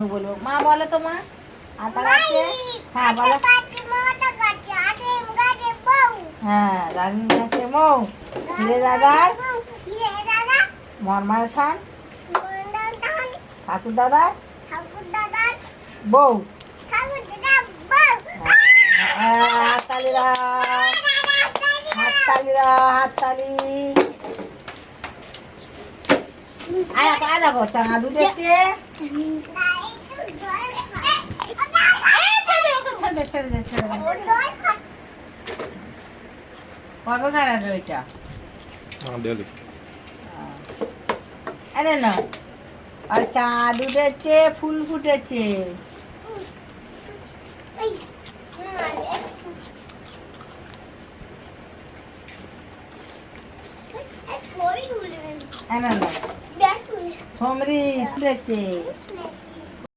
বলবো মা বলো তো মা আতা গাছে হ্যাঁ বলো হ্যাঁ রাগিন গাছে মৌ হিরে দাদার মরমার খান ঠাকুর দাদার বউ হাততালিরা হাততালিরা হাততালি আয়া আয়া গো চাঙা দুটেছে ছেড়ে দে কবে গাড়ানো এটা আরে না আর চাঁদ উঠেছে ফুল ফুটেছে সমৃদ্ধ উঠেছে